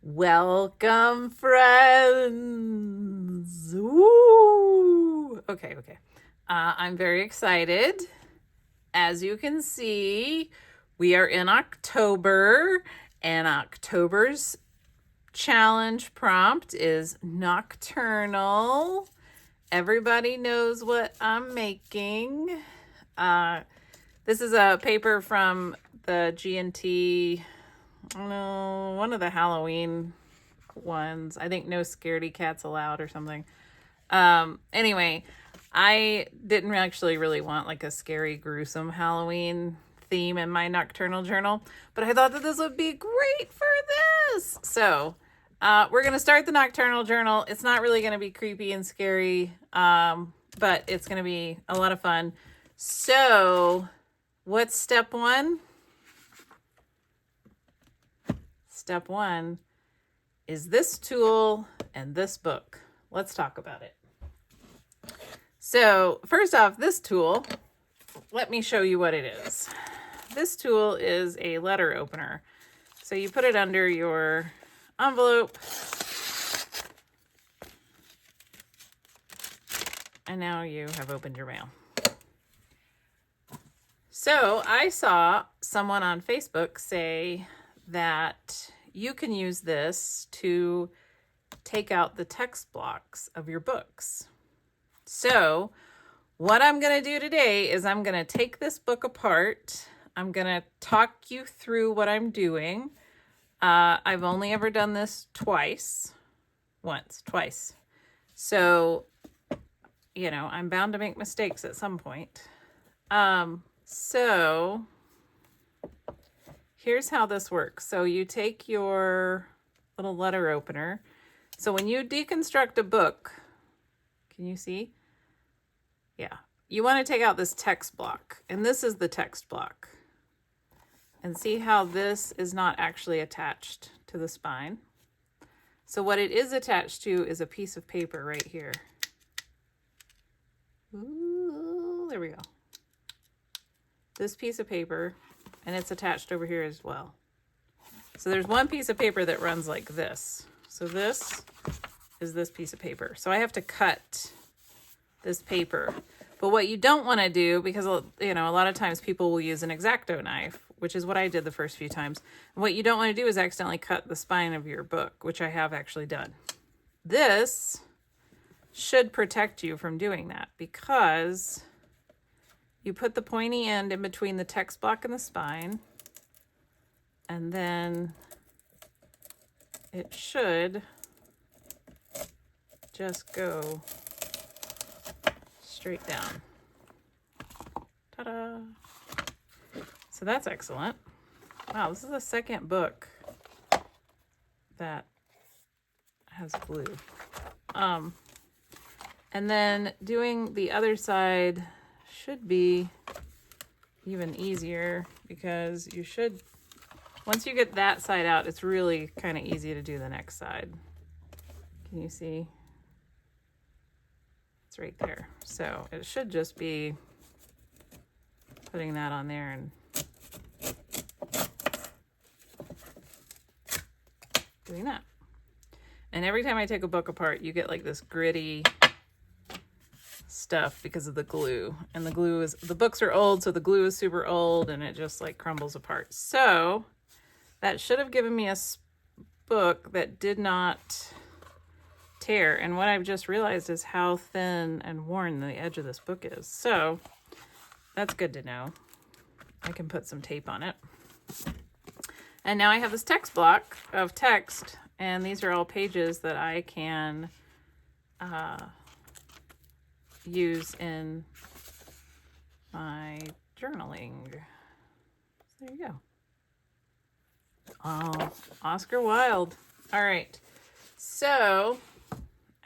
Welcome, friends. Woo! Okay. I'm very excited. As you can see, we are in October, and October's challenge prompt is nocturnal. Everybody knows what I'm making. This is a paper from the G&T, one of the Halloween ones. I think No Scaredy Cats Allowed or something. Anyway, I didn't actually really want like a scary, gruesome Halloween theme in my nocturnal journal, but I thought that this would be great for this. So we're going to start the nocturnal journal. It's not really going to be creepy and scary, but it's going to be a lot of fun. So what's step one? Step one is this tool and this book. Let's talk about it. So first off, this tool, let me show you what it is. This tool is a letter opener. So you put it under your envelope. And now you have opened your mail. So I saw someone on Facebook say that you can use this to take out the text blocks of your books. So what I'm going to do today is I'm going to take this book apart. I'm going to talk you through what I'm doing. I've only ever done this twice. So, I'm bound to make mistakes at some point. So here's how this works. So you take your little letter opener. So when you deconstruct a book, can you see? Yeah. You want to take out this text block, and this is the text block. And see how this is not actually attached to the spine. So what it is attached to is a piece of paper right here. Ooh, there we go. This piece of paper, and it's attached over here as well. So there's one piece of paper that runs like this. So this is this piece of paper. So I have to cut this paper. But what you don't want to do, because a lot of times people will use an X-Acto knife, which is what I did the first few times. And what you don't want to do is accidentally cut the spine of your book, which I have actually done. This should protect you from doing that because you put the pointy end in between the text block and the spine, and then it should just go straight down. Ta-da! So that's excellent. Wow, this is the second book that has glue. And then doing the other side should be even easier because once you get that side out, it's really kind of easy to do the next side. Can you see? It's right there. So it should just be putting that on there and doing that. And every time I take a book apart, you get like this gritty stuff because of the glue. And the books are old, so the glue is super old and it just like crumbles apart. So that should have given me a book that did not tear. And what I've just realized is how thin and worn the edge of this book is. So that's good to know. I can put some tape on it. And now I have this text block of text, and these are all pages that I can use in my journaling. There you go. Oh, Oscar Wilde. All right. So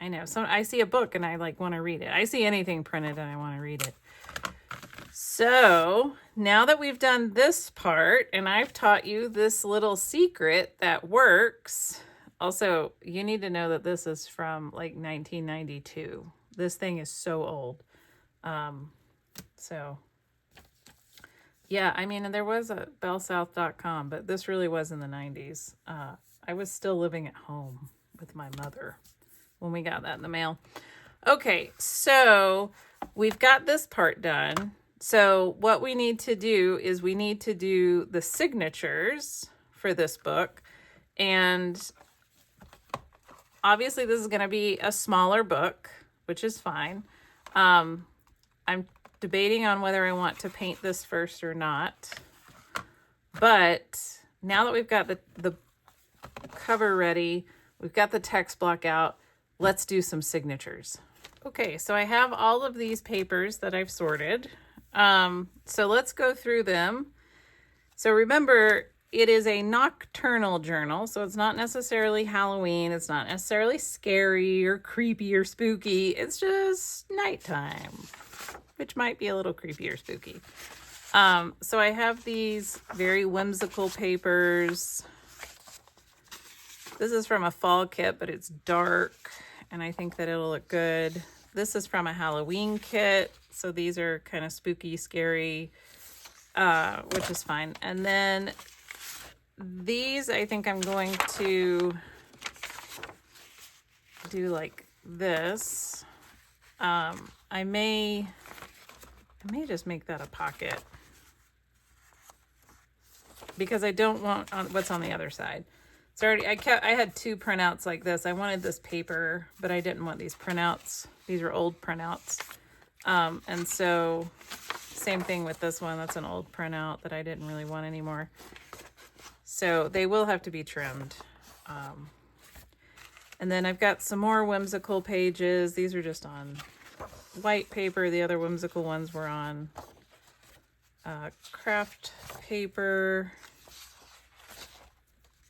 I know I see a book and I want to read it. I see anything printed and I want to read it. So now that we've done this part and I've taught you this little secret that works. Also, you need to know that this is from like 1992. This thing is so old. So yeah, I mean, there was a bellsouth.com, but this really was in the 90s. I was still living at home with my mother when we got that in the mail. Okay, so we've got this part done. So what we need to do is we need to do the signatures for this book. And obviously this is going to be a smaller book, which is fine. I'm debating on whether I want to paint this first or not. But now that we've got the cover ready, we've got the text block out, let's do some signatures. Okay, so I have all of these papers that I've sorted. So let's go through them. So remember, it is a nocturnal journal, so it's not necessarily Halloween. It's not necessarily scary or creepy or spooky. It's just nighttime, which might be a little creepy or spooky. So I have these very whimsical papers. This is from a fall kit, but it's dark, and I think that it'll look good. This is from a Halloween kit, so these are kind of spooky, scary, which is fine. And then these, I think I'm going to do like this. I may just make that a pocket because I don't want what's on the other side. Sorry, I had two printouts like this. I wanted this paper, but I didn't want these printouts. These are old printouts. And so same thing with this one. That's an old printout that I didn't really want anymore. So they will have to be trimmed. And then I've got some more whimsical pages. These are just on white paper. The other whimsical ones were on craft paper.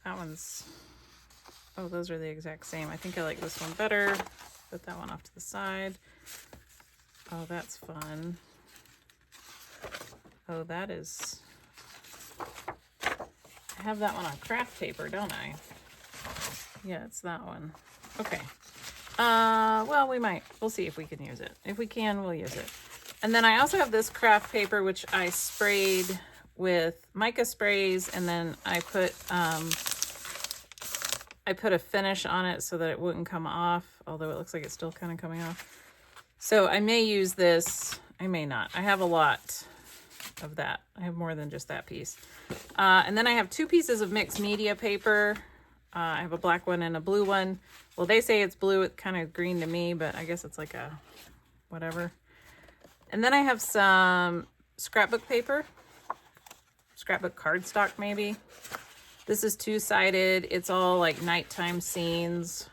That one's, oh, those are the exact same. I think I like this one better. Put that one off to the side. Oh, that's fun. Oh, that is, I have that one on craft paper, don't I? Yeah, it's that one. Okay. Well, we'll see if we can use it. If we can, we'll use it. And then I also have this craft paper, which I sprayed with mica sprays, and then I put a finish on it so that it wouldn't come off, although it looks like it's still kind of coming off. So I may use this, I may not. I have a lot of that. I have more than just that piece. And then I have two pieces of mixed media paper. I have a black one and a blue one. Well, they say it's blue, it's kind of green to me, but I guess it's like a whatever. And then I have some scrapbook paper, scrapbook cardstock maybe. This is two-sided. It's all like nighttime scenes.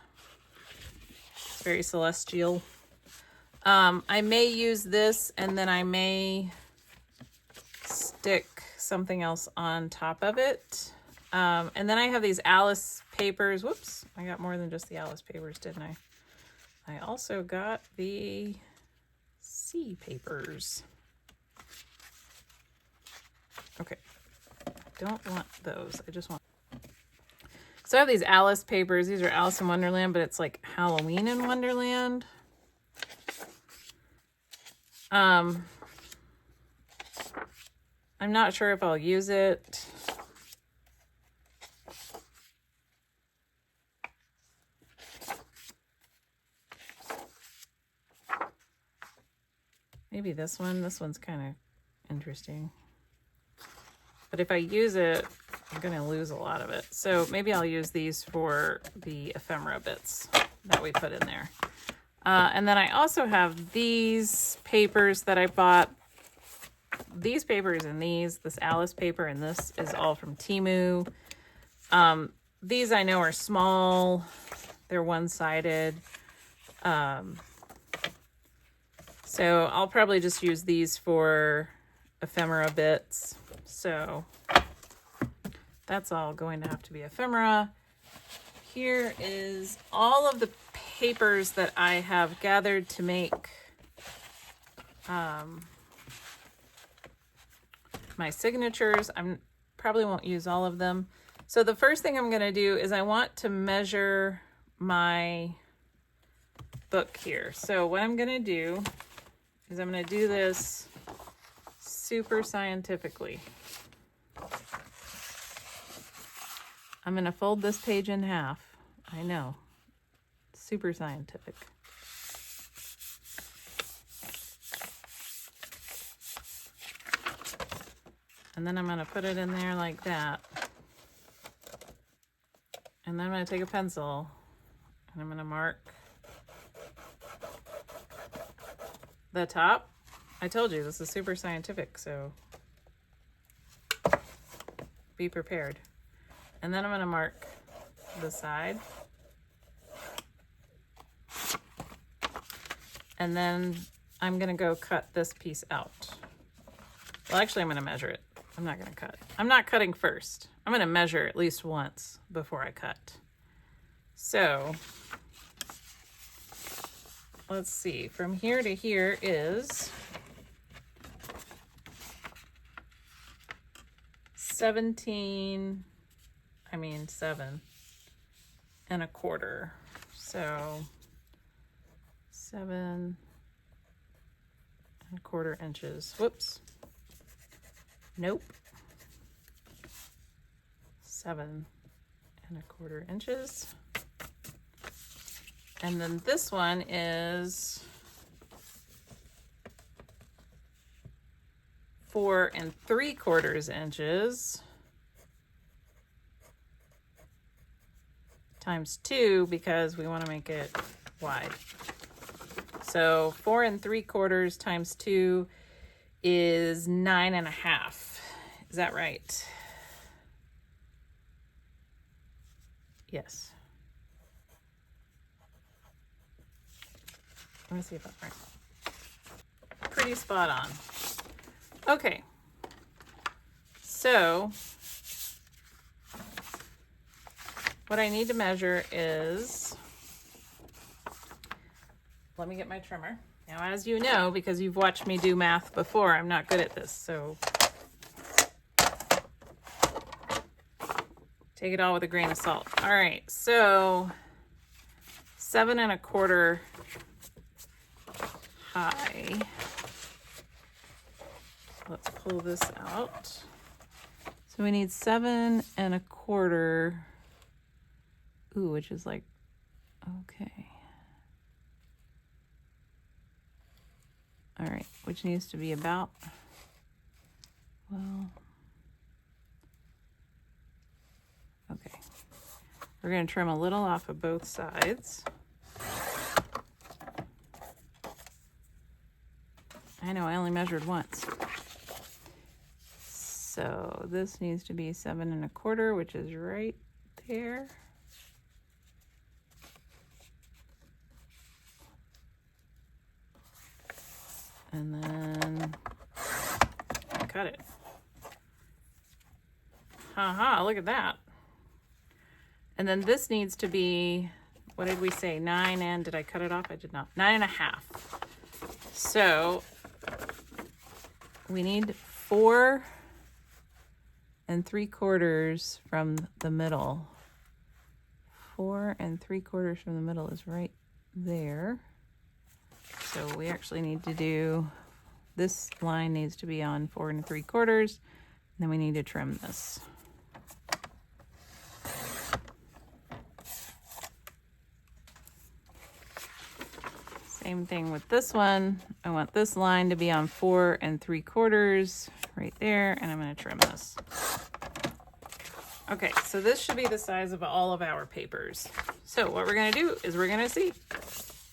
It's very celestial. I may use this, and then I may stick something else on top of it. And then I have these Alice papers. Whoops, I got more than just the Alice papers, didn't I? I also got the C papers. Okay, I don't want those. I just want... So I have these Alice papers. These are Alice in Wonderland, but it's like Halloween in Wonderland. I'm not sure if I'll use it. Maybe this one. This one's kind of interesting. But if I use it, I'm going to lose a lot of it. So maybe I'll use these for the ephemera bits that we put in there. And then I also have these papers that I bought. These papers and this Alice paper, and this is all from Temu. These I know are small. They're one-sided. So I'll probably just use these for ephemera bits. So that's all going to have to be ephemera. Here is all of the papers that I have gathered to make my signatures. I probably won't use all of them. So the first thing I'm going to do is I want to measure my book here. So what I'm going to do is I'm going to do this super scientifically. I'm going to fold this page in half. I know. Super scientific. And then I'm going to put it in there like that. And then I'm going to take a pencil and I'm going to mark the top. I told you this is super scientific, so be prepared. And then I'm going to mark the side. And then I'm going to go cut this piece out. Well, actually, I'm going to measure it. I'm not going to cut. I'm not cutting first. I'm going to measure at least once before I cut. So let's see. From here to here is 7 and a quarter. So 7 and a quarter inches. Whoops. Nope. 7 and a quarter inches. And then this one is 4 3/4 inches times 2 because we want to make it wide. So 4 3/4 times 2 is 9 1/2. Is that right? Yes. Let me see if that's right. Pretty spot on. Okay. So what I need to measure is, let me get my trimmer. Now, as you know, because you've watched me do math before, I'm not good at this, so take it all with a grain of salt. All right, so 7 1/4 high. Let's pull this out. So we need 7 1/4. Ooh, which is like, okay. All right, which needs to be about, well, okay. We're going to trim a little off of both sides. I know, I only measured once. So this needs to be 7 1/4, which is right there. And then cut it. Haha, look at that. And then this needs to be, what did we say? 9 and, did I cut it off? I did not. 9 1/2. So we need 4 3/4 from the middle. 4 3/4 from the middle is right there. So we actually need to do, this line needs to be on 4 3/4, and then we need to trim this. Same thing with this one. I want this line to be on 4 3/4 right there, and I'm going to trim this. Okay, so this should be the size of all of our papers. So what we're going to do is we're going to see,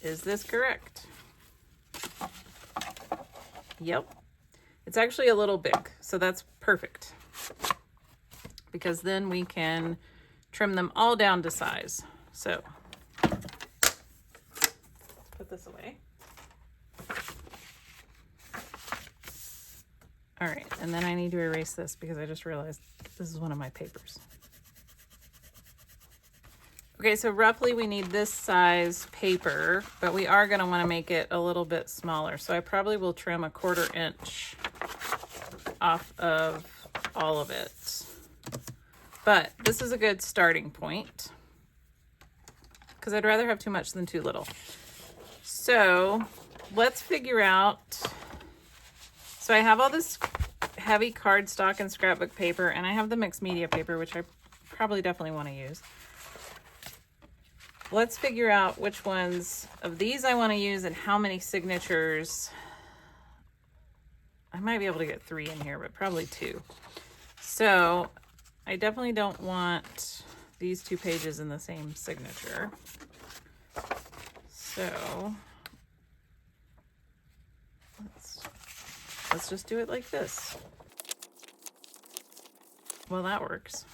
is this correct? Yep. It's actually a little big, so that's perfect. Because then we can trim them all down to size. So put this away. All right, and then I need to erase this because I just realized this is one of my papers. Okay, so roughly we need this size paper, but we are going to want to make it a little bit smaller. So I probably will trim 1/4 inch off of all of it. But this is a good starting point because I'd rather have too much than too little. So let's figure out, so I have all this heavy cardstock and scrapbook paper, and I have the mixed media paper, which I probably definitely want to use. Let's figure out which ones of these I want to use and how many signatures. I might be able to get 3 in here, but probably 2. So I definitely don't want these 2 pages in the same signature. So let's just do it like this. Well, that works.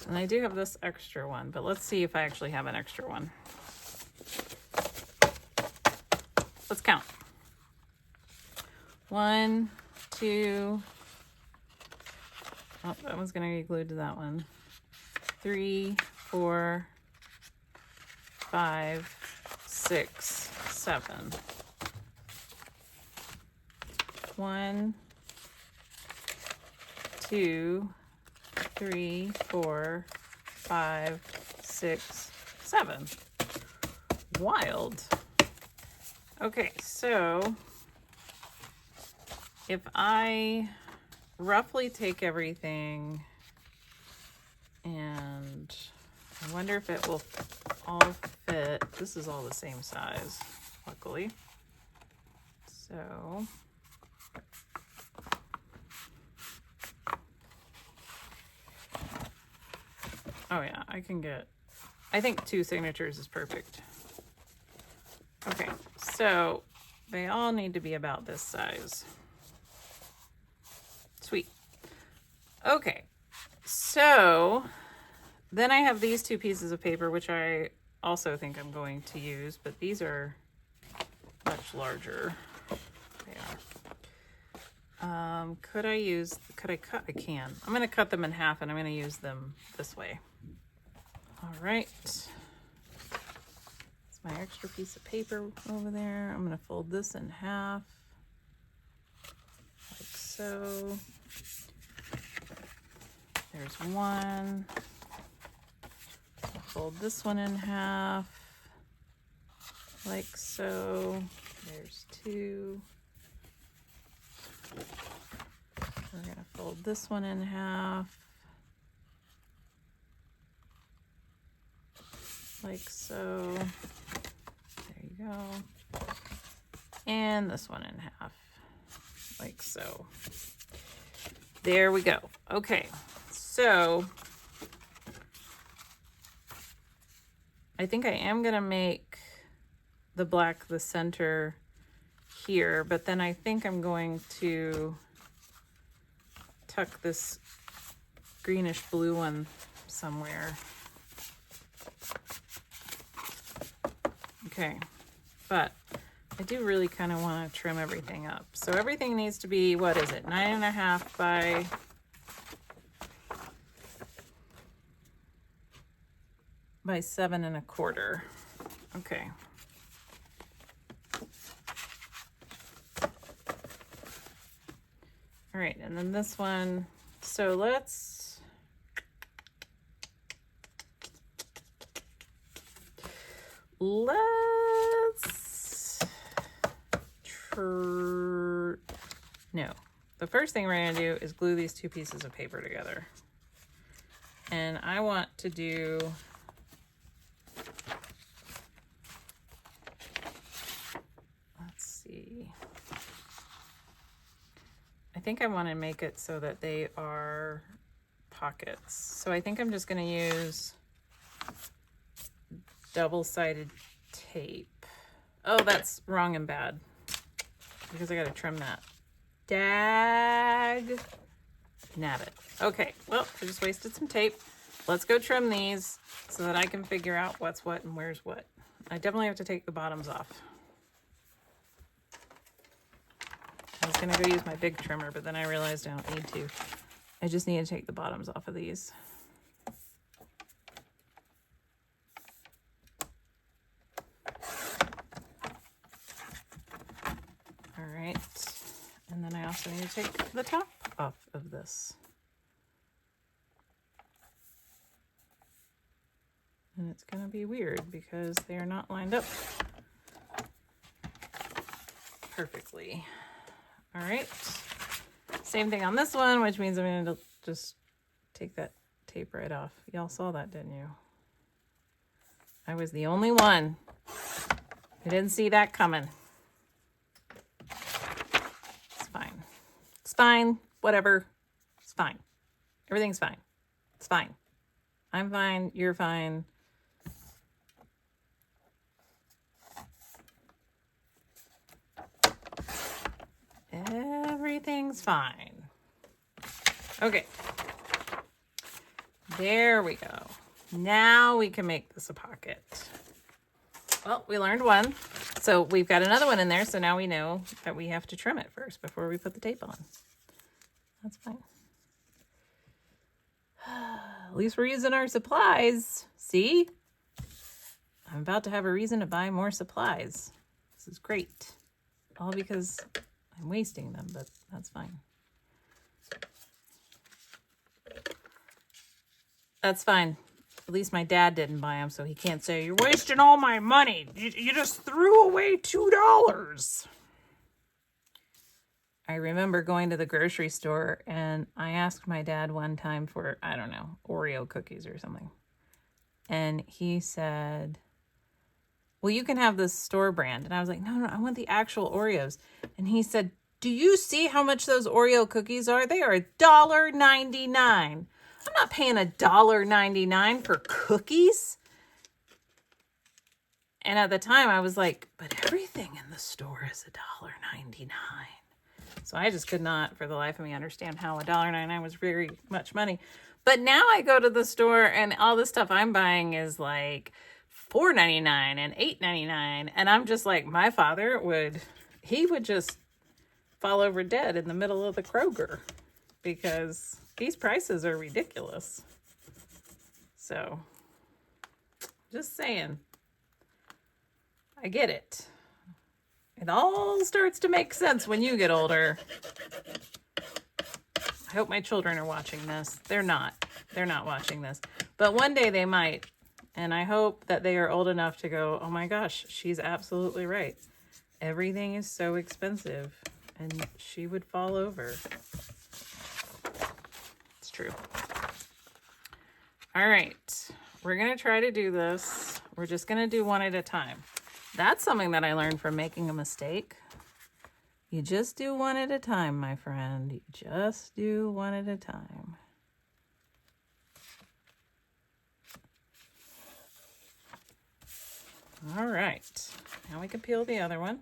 And I do have this extra one, but let's see if I actually have an extra one. Let's count. 1, 2. Oh, that one's going to be glued to that one. 3, 4, 5, 6, 7. 1, 2, 3, 4, 5, 6, 7. Wild. Okay, so if I roughly take everything, and I wonder if it will all fit. This is all the same size, luckily. So oh yeah, I think 2 signatures is perfect. Okay, so they all need to be about this size. Sweet. Okay, so then I have these 2 pieces of paper, which I also think I'm going to use, but these are much larger. They are. Could I cut? I can. I'm going to cut them in half, and I'm going to use them this way. All right. It's my extra piece of paper over there. I'm going to fold this in half, like so. There's one. I'll fold this one in half, like so. There's 2. We're going to fold this one in half, like so. There you go. And this one in half, like so. There we go. Okay, so I think I am going to make the black the center here, but then I think I'm going to tuck this greenish blue one somewhere. Okay, but I do really kind of want to trim everything up. So everything needs to be, what is it, 9.5 by 7.25. Okay. All right, and then this one, so let's no. The first thing we're going to do is glue these 2 pieces of paper together. And I want to do I think I want to make it so that they are pockets. So I think I'm just going to use double-sided tape. Oh, that's wrong and bad because I got to trim that. Dag nabbit. Okay, well, I just wasted some tape. Let's go trim these so that I can figure out what's what and where's what. I definitely have to take the bottoms off. I was going to go use my big trimmer, but then I realized I don't need to. I just need to take the bottoms off of these. All right. And then I also need to take the top off of this. And it's going to be weird because they are not lined up perfectly. All right. Same thing on this one, which means I'm going to just take that tape right off. Y'all saw that, didn't you? I was the only one who didn't see that coming. It's fine. It's fine. Whatever. It's fine. Everything's fine. It's fine. I'm fine. You're fine. Everything's fine. Okay. There we go. Now we can make this a pocket. Well, we learned one. So we've got another one in there. So now we know that we have to trim it first before we put the tape on. That's fine. At least we're using our supplies. See? I'm about to have a reason to buy more supplies. This is great. All because I'm wasting them, but that's fine. That's fine. At least my dad didn't buy them, so he can't say, "You're wasting all my money. You just threw away $2. I remember going to the grocery store, and I asked my dad one time for, I don't know, Oreo cookies or something. And he said, "Well, you can have this store brand." And I was like, no, I want the actual Oreos. And he said, "Do you see how much those Oreo cookies are? They are $1.99. I'm not paying $1.99 for cookies." And at the time I was like, but everything in the store is $1.99. So I just could not for the life of me understand how $1.99 was very much money. But now I go to the store and all the stuff I'm buying is like $4.99 and $8.99. And I'm just like, my father would just fall over dead in the middle of the Kroger because these prices are ridiculous. So, just saying. I get it. It all starts to make sense when you get older. I hope my children are watching this. They're not. They're not watching this. But one day they might. And I hope that they are old enough to go, "Oh my gosh, she's absolutely right. Everything is so expensive." And she would fall over. It's true. All right. We're going to try to do this. We're just going to do one at a time. That's something that I learned from making a mistake. You just do one at a time, my friend. You just do one at a time. All right. Now we can peel the other one.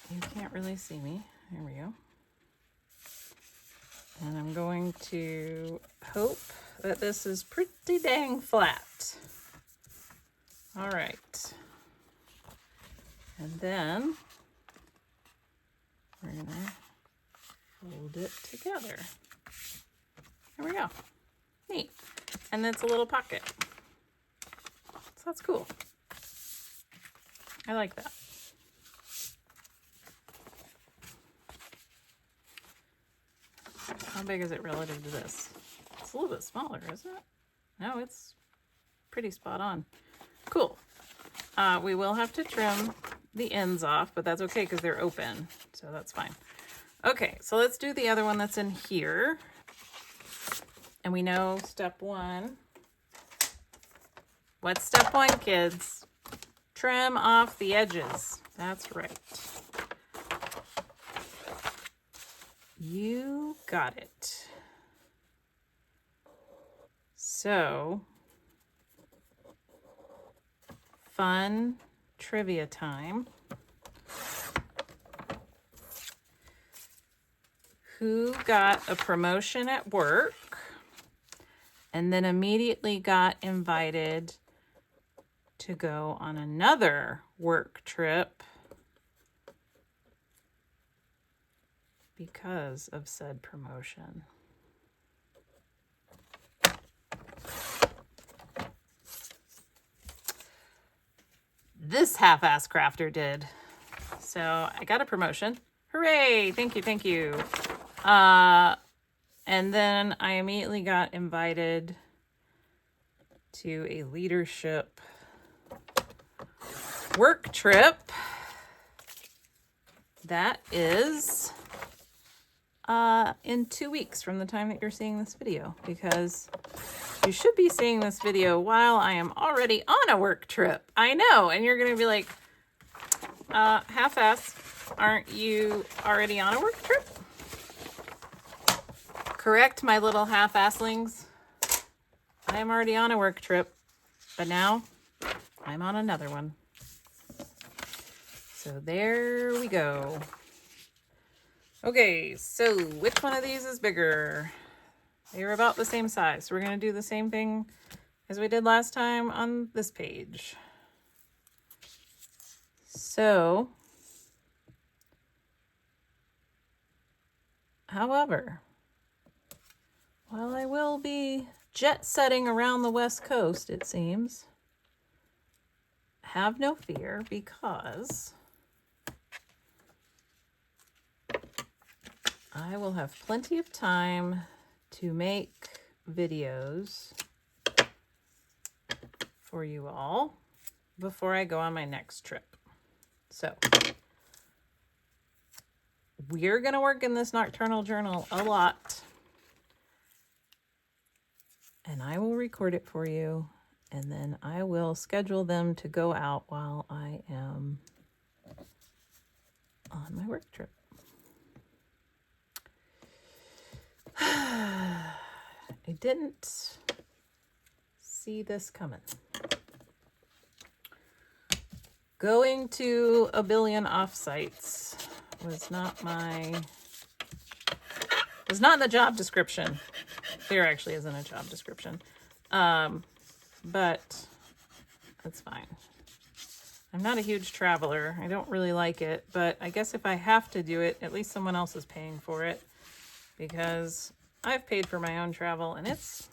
You can't really see me. There we go. And I'm going to hope that this is pretty dang flat. All right. And then we're going to fold it together. There we go. Neat. And it's a little pocket. So that's cool. I like that. How big is it relative to this? It's a little bit smaller, isn't it? No, it's pretty spot on. Cool. We will have to trim the ends off, but that's okay because they're open, so that's fine. Okay, so let's do the other one that's in here. And we know step one. What's step one, kids? Trim off the edges. That's right. You got it. So, fun trivia time. Who got a promotion at work and then immediately got invited to go on another work trip because of said promotion? This half-ass crafter did. So I got a promotion. Hooray! Thank you, thank you. And then I immediately got invited to a leadership work trip that is in 2 weeks from the time that you're seeing this video, because you should be seeing this video while I am already on a work trip. I know, and you're gonna be like, half-ass, aren't you already on a work trip? Correct, my little half-asslings. I am already on a work trip, but now I'm on another one. So there we go. Okay, so which one of these is bigger? They were about the same size. So we're going to do the same thing as we did last time on this page. So, however, while I will be jet setting around the West Coast, it seems, have no fear, because I will have plenty of time to make videos for you all before I go on my next trip. So we're going to work in this Nocturnal Journal a lot, and I will record it for you, and then I will schedule them to go out while I am on my work trip. I didn't see this coming. Going to a billion offsites was not in the job description. There actually isn't a job description. But that's fine. I'm not a huge traveler. I don't really like it, but I guess if I have to do it, at least someone else is paying for it, because I've paid for my own travel, and it's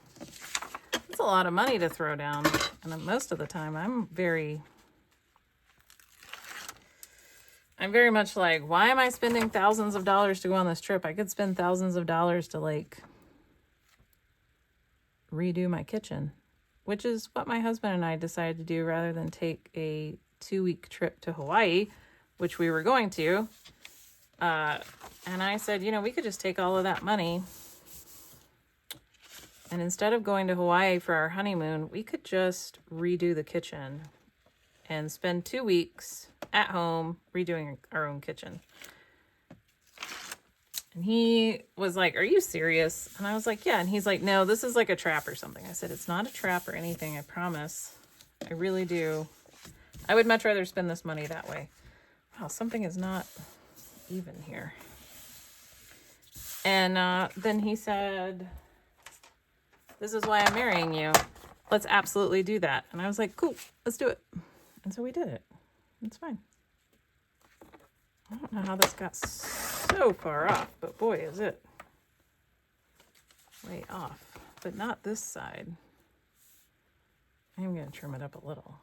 a lot of money to throw down. And most of the time I'm very much like, why am I spending thousands of dollars to go on this trip? I could spend thousands of dollars to like redo my kitchen, which is what my husband and I decided to do rather than take a 2-week trip to Hawaii, which we were going to. And I said, you know, we could just take all of that money, and instead of going to Hawaii for our honeymoon, we could just redo the kitchen and spend 2 weeks at home redoing our own kitchen. And he was like, are you serious? And I was like, yeah. And he's like, no, this is like a trap or something. I said, it's not a trap or anything, I promise. I really do. I would much rather spend this money that way. Wow, something is not even here. And then he said, this is why I'm marrying you. Let's absolutely do that. And I was like, cool, let's do it. And so we did it. It's fine. I don't know how this got so far off, but boy, is it way off. But not this side. I'm going to trim it up a little.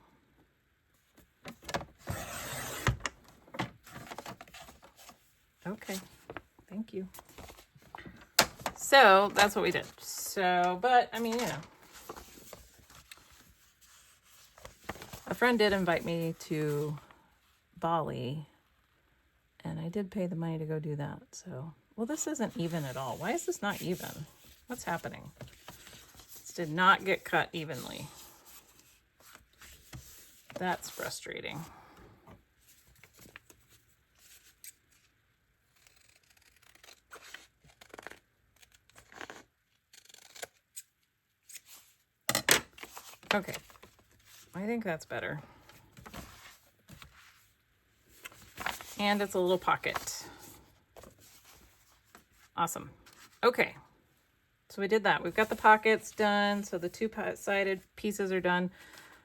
Okay, thank you. So that's what we did. So, but I mean, you know, a friend did invite me to Bali, and I did pay the money to go do that. So, well, this isn't even at all. Why is this not even? What's happening? This did not get cut evenly. That's frustrating. Okay, I think that's better. And it's a little pocket. Awesome. Okay, so we did that. We've got the pockets done, so the two-sided pieces are done.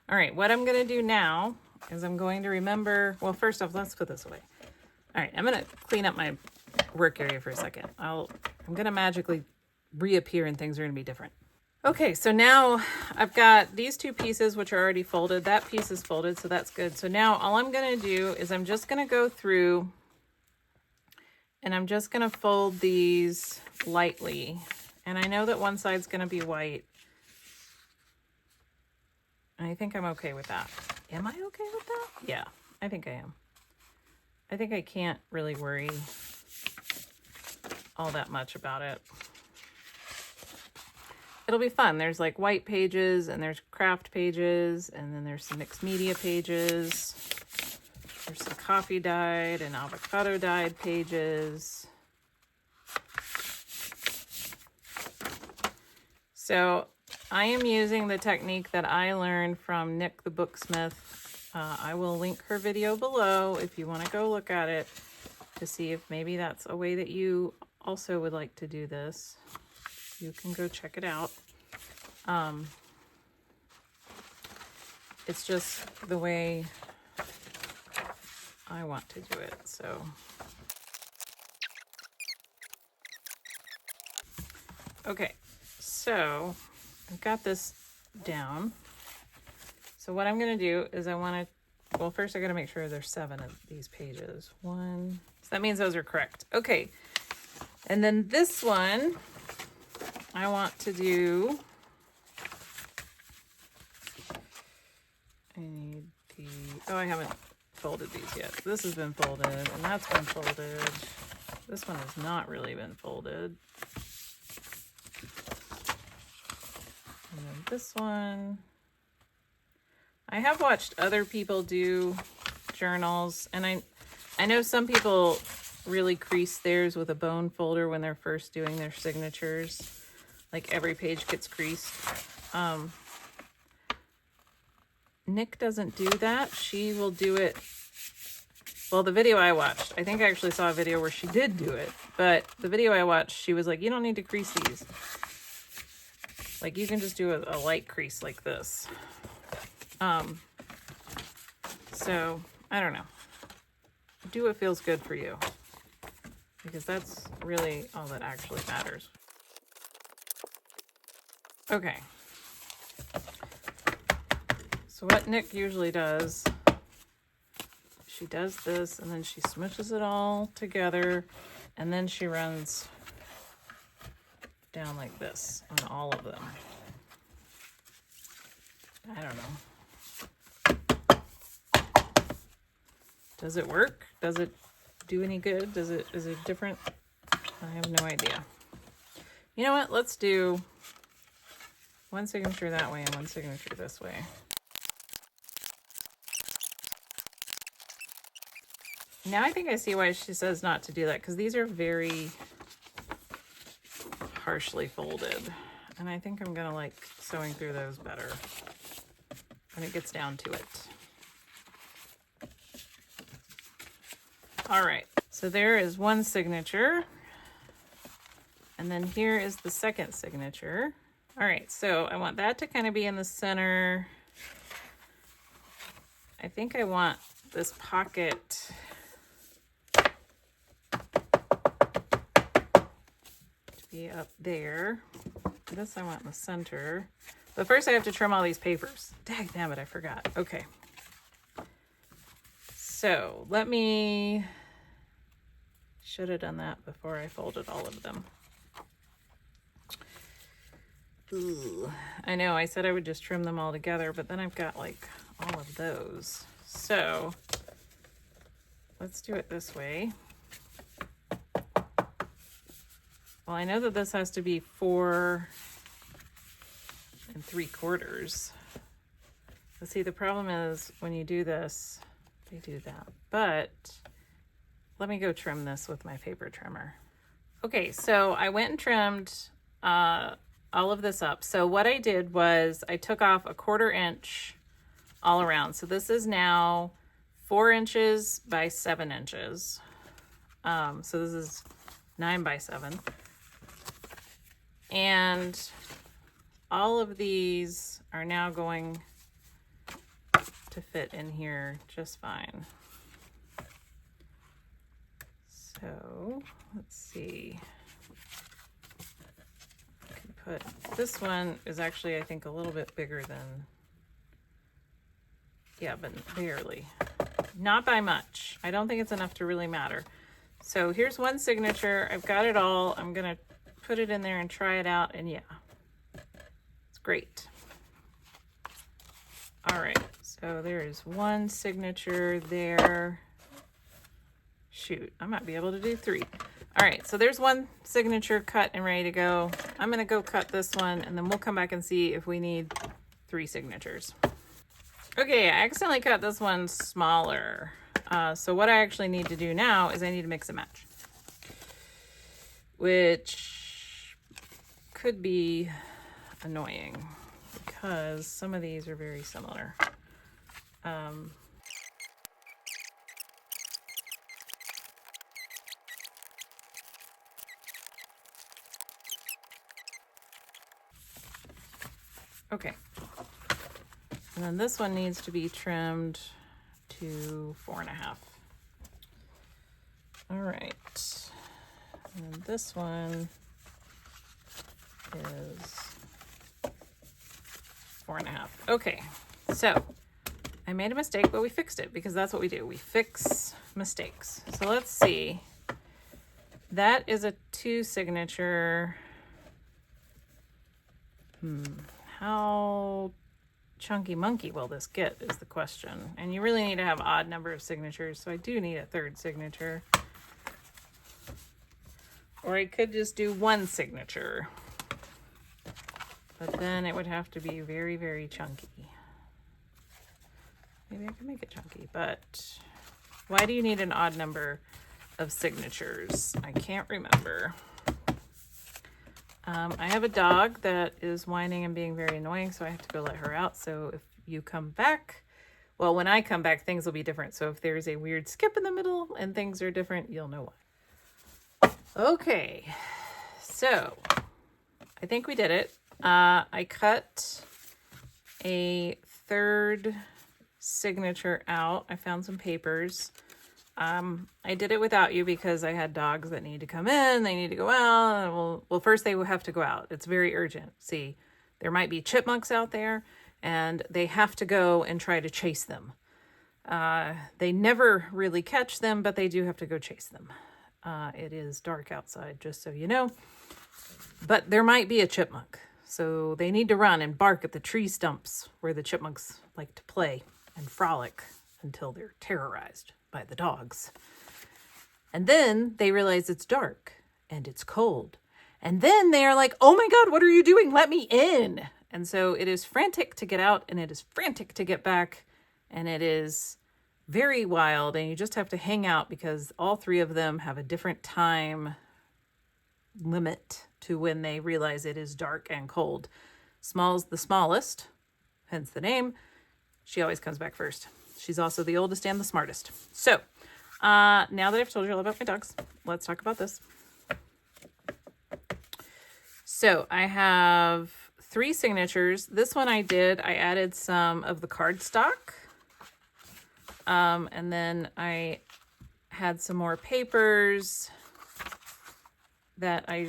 All right, what I'm gonna do now is I'm going to remember, well, first off, let's put this away. All right, I'm gonna clean up my work area for a second. I'm gonna magically reappear and things are gonna be different. Okay, so now I've got these two pieces which are already folded. That piece is folded, so that's good. So now all I'm going to do is I'm just going to go through and I'm just going to fold these lightly. And I know that one side's going to be white. And I think I'm okay with that. Am I okay with that? Yeah, I think I am. I think I can't really worry all that much about it. It'll be fun. There's like white pages and there's craft pages and then there's some mixed media pages. There's some coffee dyed and avocado dyed pages. So I am using the technique that I learned from Nick the Booksmith. I will link her video below if you want to go look at it to see if maybe that's a way that you also would like to do this. You can go check it out. It's just the way I want to do it, so. Okay, so I've got this down. So what I'm gonna do is well, first I gotta make sure there's 7 of these pages. 1, so that means those are correct. Okay, and then this one, I want to do, I haven't folded these yet. This has been folded and that's been folded. This one has not really been folded. And then this one, I have watched other people do journals, and I know some people really crease theirs with a bone folder when they're first doing their signatures. Like every page gets creased. Nick doesn't do that. She will do it. Well, the video I watched, I think I actually saw a video where she did do it, but the video I watched, she was like, you don't need to crease these. Like you can just do a light crease like this. So I don't know. Do what feels good for you, because that's really all that actually matters. Okay. So what Nick usually does, she does this and then she smushes it all together and then she runs down like this on all of them. I don't know. Does it work? Does it do any good? Is it different? I have no idea. You know what? Let's do one signature that way and one signature this way. Now I think I see why she says not to do that, because these are very harshly folded. And I think I'm gonna like sewing through those better when it gets down to it. All right, so there is one signature. And then here is the second signature. All right, so I want that to kind of be in the center. I think I want this pocket up there. This I want in the center. But first I have to trim all these papers. Dagnabbit, I forgot. Okay. So let me, should have done that before I folded all of them. Ooh, I know I said I would just trim them all together, but then I've got like all of those. So let's do it this way. Well, I know that this has to be 4 3/4. But see, the problem is when you do this, they do that. But let me go trim this with my paper trimmer. Okay, so I went and trimmed all of this up. So what I did was I took off 1/4 inch all around. So this is now 4 inches by 7 inches. So this is 9 by 7. And all of these are now going to fit in here just fine. So let's see. I can put, this one is actually, I think, a little bit bigger than, yeah, but barely. Not by much. I don't think it's enough to really matter. So here's one signature. I've got it all. I'm going to put it in there and try it out, and yeah, it's great. All right, so there is one signature there. Shoot, I might be able to do 3. All right, so there's one signature cut and ready to go. I'm gonna go cut this one and then we'll come back and see if we need 3 signatures. Okay, I accidentally cut this one smaller. So what I actually need to do now is I need to mix and match, which could be annoying because some of these are very similar. Okay. And then this one needs to be trimmed to 4.5. All right. And then this one is 4.5. Okay. So I made a mistake, but we fixed it because that's what we do. We fix mistakes. So let's see. That is a 2 signature. How chunky monkey will this get is the question. And you really need to have odd number of signatures, so I do need a 3rd signature. Or I could just do 1 signature. But then it would have to be very, very chunky. Maybe I can make it chunky, but why do you need an odd number of signatures? I can't remember. I have a dog that is whining and being very annoying, so I have to go let her out. So if you come back, well, when I come back, things will be different. So if there's a weird skip in the middle and things are different, you'll know why. Okay, so I think we did it. I cut a 3rd signature out. I found some papers. I did it without you because I had dogs that need to come in, they need to go out. Well, first they will have to go out. It's very urgent. See, there might be chipmunks out there and they have to go and try to chase them. They never really catch them, but they do have to go chase them. It is dark outside, just so you know. But there might be a chipmunk. So they need to run and bark at the tree stumps where the chipmunks like to play and frolic until they're terrorized by the dogs. And then they realize it's dark and it's cold. And then they are like, oh my God, what are you doing? Let me in. And so it is frantic to get out and it is frantic to get back. And it is very wild. And you just have to hang out because all 3 of them have a different time limit to when they realize it is dark and cold. Small's the smallest, hence the name. She always comes back first. She's also the oldest and the smartest. So now that I've told you all about my dogs, let's talk about this. So I have 3 signatures. This one I added some of the cardstock. And then I had some more papers that I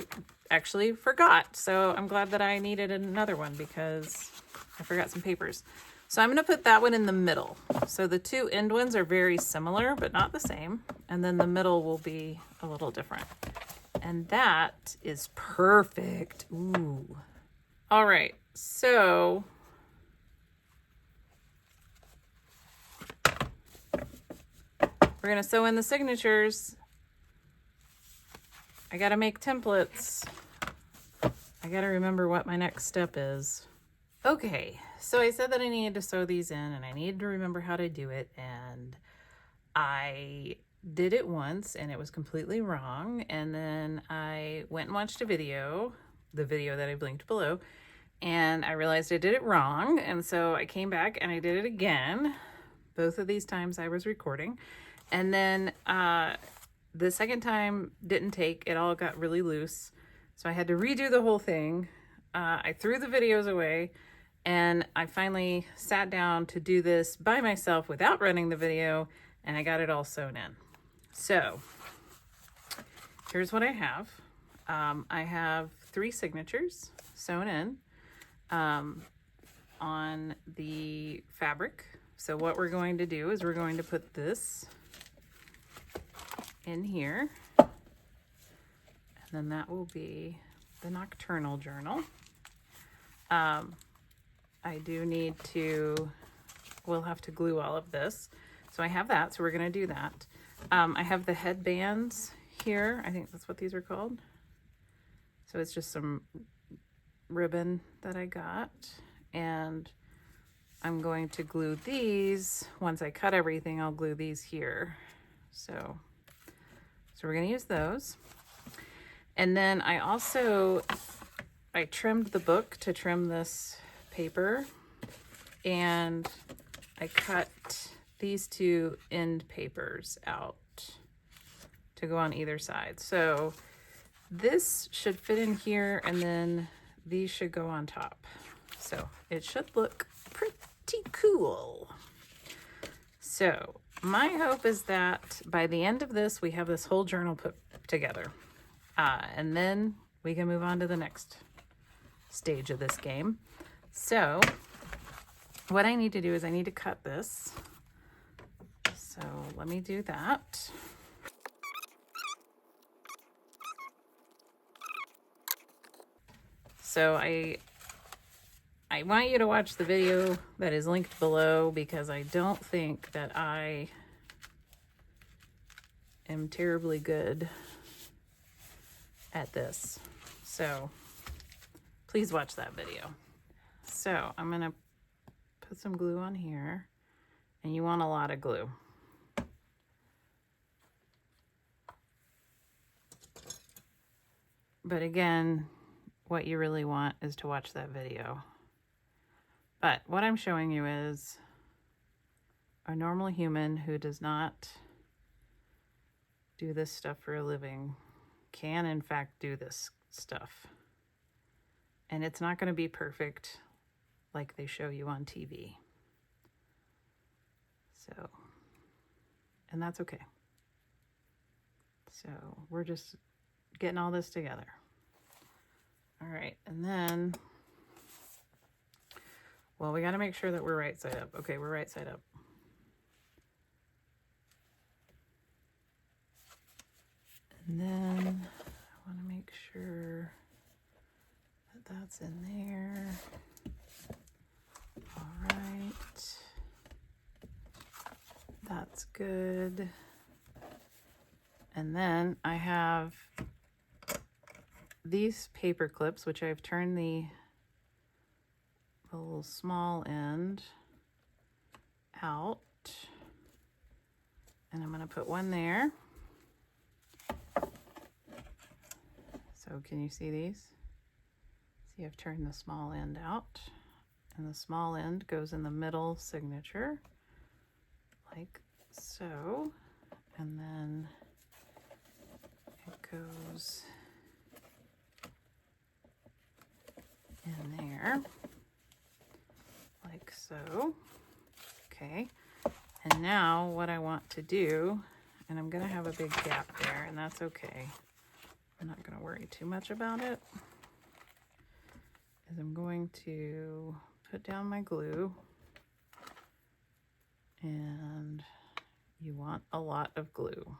actually forgot. So I'm glad that I needed another one because I forgot some papers. So I'm going to put that one in the middle. So the 2 end ones are very similar, but not the same. And then the middle will be a little different. And that is perfect. Ooh. All right. So we're going to sew in the signatures. I got to make templates. I got to remember what my next step is. Okay, so I said that I needed to sew these in and I needed to remember how to do it, and I did it once and it was completely wrong, and then I went and watched a video, the video that I linked below, and I realized I did it wrong, and so I came back and I did it again. Both of these times I was recording, and then the second time didn't take, it all got really loose, so I had to redo the whole thing. I threw the videos away, and I finally sat down to do this by myself without running the video, and I got it all sewn in. So here's what I have. I have 3 signatures sewn in on the fabric. So what we're going to do is we're going to put this in here, and then that will be the Nocturnal Journal. I do need to, we'll have to glue all of this. So I have that, so we're gonna do that. I have the headbands here. I think that's what these are called. So it's just some ribbon that I got, and I'm going to glue these. Once I cut everything, I'll glue these here. So we're gonna use those. And then I trimmed the book to trim this paper, and I cut these two end papers out to go on either side. So this should fit in here, and then these should go on top. So it should look pretty cool. So my hope is that by the end of this, we have this whole journal put together. And then we can move on to the next stage of this game. So what I need to do is I need to cut this. So let me do that. So I want you to watch the video that is linked below, because I don't think that I am terribly good at this. So please watch that video. So I'm gonna put some glue on here, and you want a lot of glue. But again, what you really want is to watch that video. But what I'm showing you is a normal human who does not do this stuff for a living can in fact do this stuff. And it's not going to be perfect like they show you on TV. So, and that's okay. So we're just getting all this together. All right, and then, well, we got to make sure that we're right side up. Okay, we're right side up. And then I want to make sure that that's in there. All right. That's good. And then I have these paper clips, which I've turned the little small end out. And I'm going to put one there. So can you see these? See, I've turned the small end out, and the small end goes in the middle signature, like so. And then it goes in there, like so. Okay. And now what I want to do, and I'm going to have a big gap there, and that's okay. I'm not going to worry too much about it, is I'm going to put down my glue, and you want a lot of glue.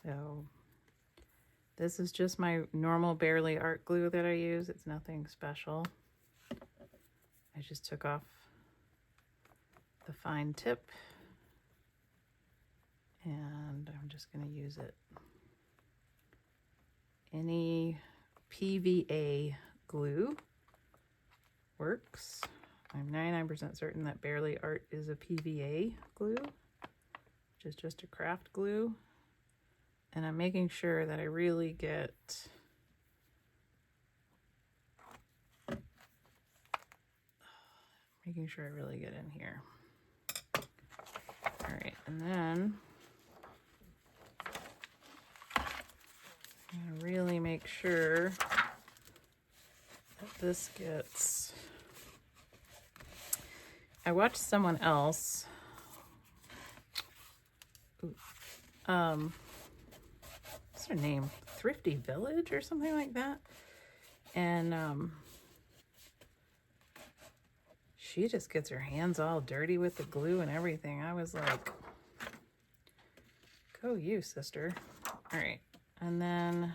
So this is just my normal Barely art glue that I use. It's nothing special. I just took off the fine tip, and I'm just going to use it. Any PVA glue works. I'm 99% certain that Barely Art is a PVA glue, which is just a craft glue. And I'm making sure that I really get in here. All right, and then I'm gonna really make sure that this gets. I watched someone else. What's her name? Thrifty Village or something like that. And she just gets her hands all dirty with the glue and everything. I was like, go you, sister. All right. And then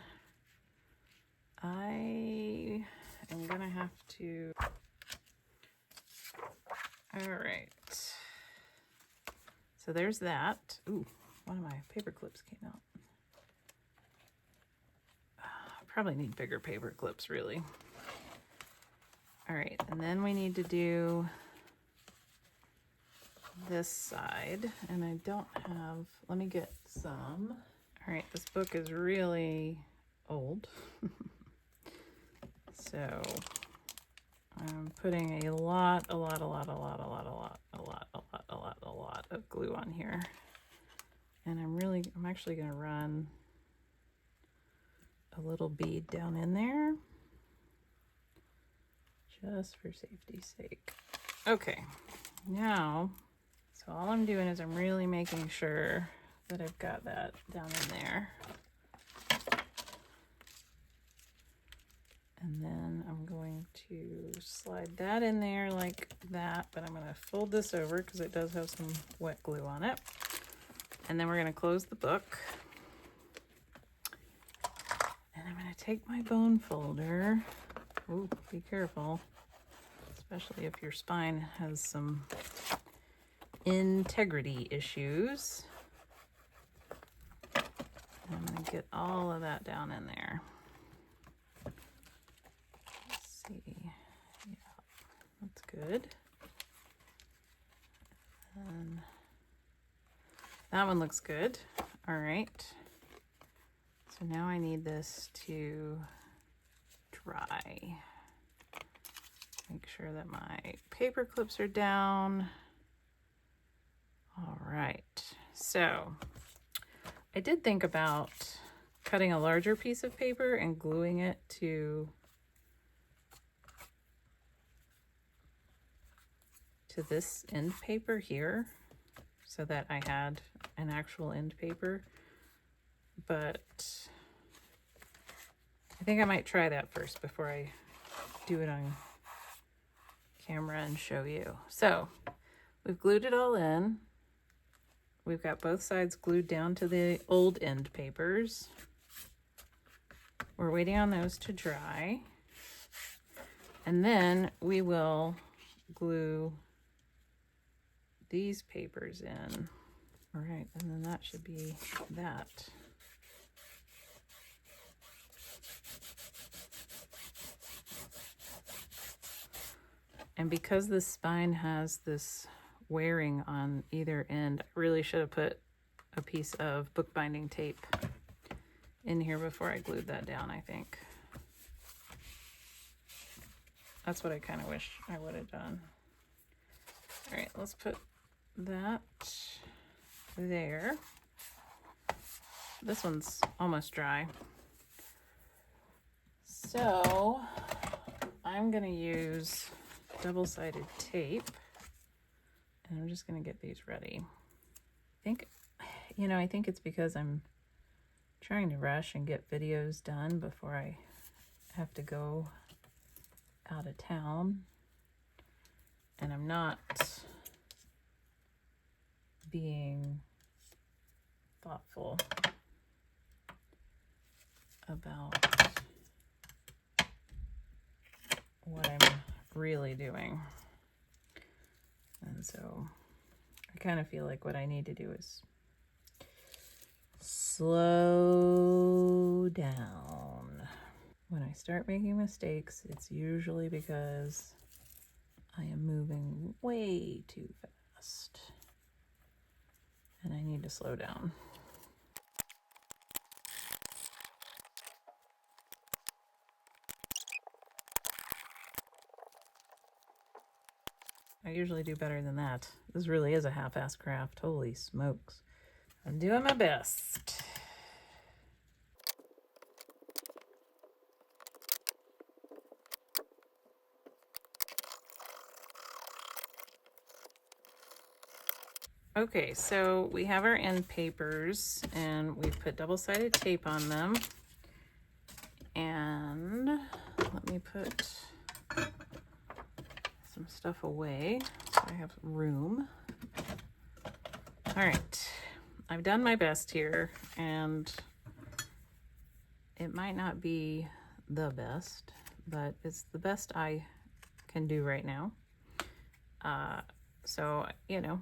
I am gonna have to All right. So there's that. Ooh, one of my paper clips came out. Probably need bigger paper clips, really. All right, and then we need to do this side, and I don't have, let me get some. All right, this book is really old. So I'm putting a lot of glue on here. And I'm actually gonna run a little bead down in there just for safety's sake. Okay, now, so all I'm doing is I'm really making sure that I've got that down in there. And then I'm going to slide that in there like that, but I'm going to fold this over because it does have some wet glue on it. And then we're going to close the book. And I'm going to take my bone folder. Ooh, be careful, especially if your spine has some integrity issues. And I'm going to get all of that down in there. See, yeah, that's good. And that one looks good. All right. So now I need this to dry. Make sure that my paper clips are down. All right. So I did think about cutting a larger piece of paper and gluing it to this end paper here so that I had an actual end paper, but I think I might try that first before I do it on camera and show you. So we've glued it all in. We've got both sides glued down to the old end papers. We're waiting on those to dry. And then we will glue these papers in. All right, and then that should be that. And because the spine has this wearing on either end, I really should have put a piece of bookbinding tape in here before I glued that down, I think. That's what I kind of wish I would have done. All right, let's put that there. This one's almost dry. So I'm gonna use double-sided tape, and I'm just gonna get these ready. I think it's because I'm trying to rush and get videos done before I have to go out of town, and I'm not being thoughtful about what I'm really doing. And so I kind of feel like what I need to do is slow down. When I start making mistakes, it's usually because I am moving way too fast and I need to slow down. I usually do better than that. This really is a half-assed craft. Holy smokes. I'm doing my best. Okay, so we have our end papers and we've put double-sided tape on them. And let me put some stuff away so I have room. All right, I've done my best here, and it might not be the best, but it's the best I can do right now. So, you know,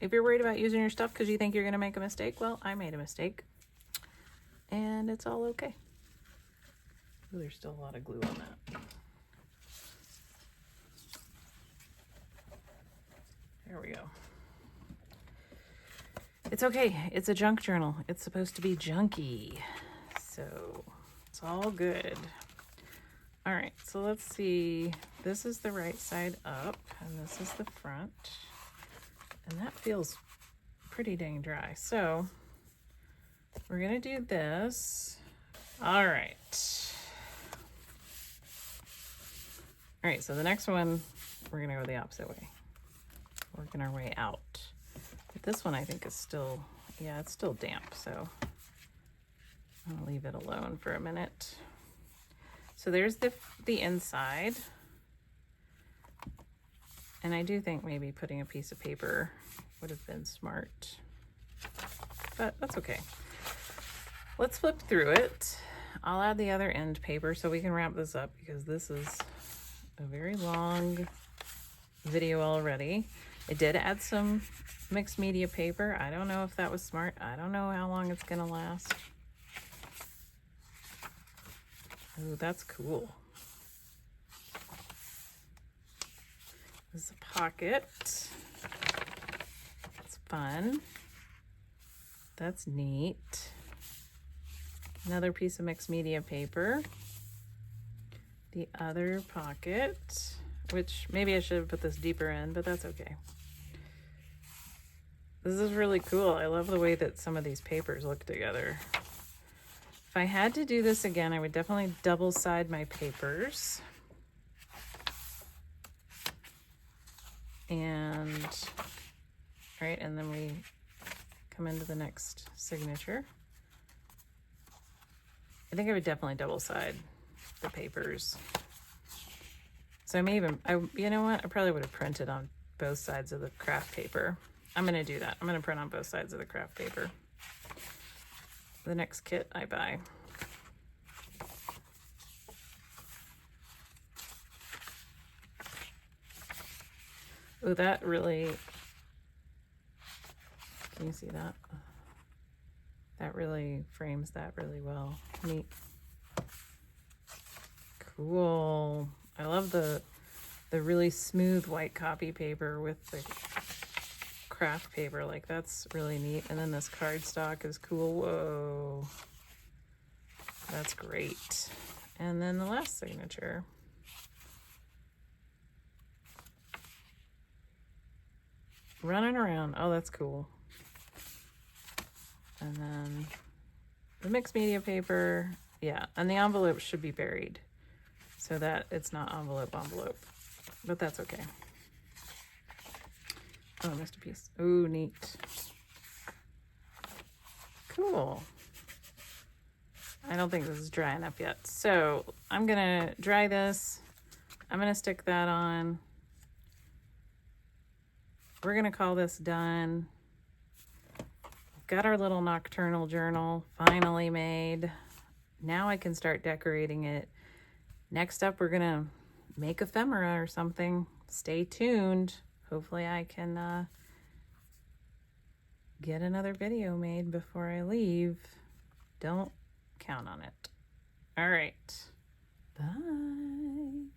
if you're worried about using your stuff because you think you're going to make a mistake, well, I made a mistake. And it's all okay. Ooh, there's still a lot of glue on that. There we go. It's okay. It's a junk journal. It's supposed to be junky. So it's all good. All right, so let's see. This is the right side up, and this is the front. And that feels pretty dang dry. So we're gonna do this. All right. All right, so the next one, we're gonna go the opposite way. Working our way out. But this one I think is still, yeah, it's still damp, so I'm gonna leave it alone for a minute. So there's the inside. And I do think maybe putting a piece of paper would have been smart, but that's okay. Let's flip through it. I'll add the other end paper so we can wrap this up because this is a very long video already. I did add some mixed media paper. I don't know if that was smart. I don't know how long it's gonna last. Ooh, that's cool. This is a pocket. That's fun. That's neat. Another piece of mixed media paper. The other pocket, which maybe I should have put this deeper in, but that's okay. This is really cool. I love the way that some of these papers look together. If I had to do this again, I would definitely double side my papers. And, right, and then we come into the next signature. I think I would definitely double side the papers. So I may even, you know what? I probably would have printed on both sides of the craft paper. I'm gonna do that. I'm gonna print on both sides of the craft paper. The next kit I buy. Oh, that really, can you see that? That really frames that really well. Neat. Cool. I love the really smooth white copy paper with the craft paper. Like, that's really neat. And then this cardstock is cool. Whoa. That's great. And then the last signature. Running around. Oh, that's cool. And then the mixed media paper. Yeah, and the envelope should be buried so that it's not envelope, but that's okay. Oh, I missed a piece. Ooh, neat. Cool. I don't think this is dry enough yet. So I'm gonna dry this. I'm gonna stick that on. We're gonna call this done. Got our little nocturnal journal finally made. Now I can start decorating it. Next up, we're gonna make ephemera or something. Stay tuned. Hopefully I can get another video made before I leave. Don't count on it. All right, bye.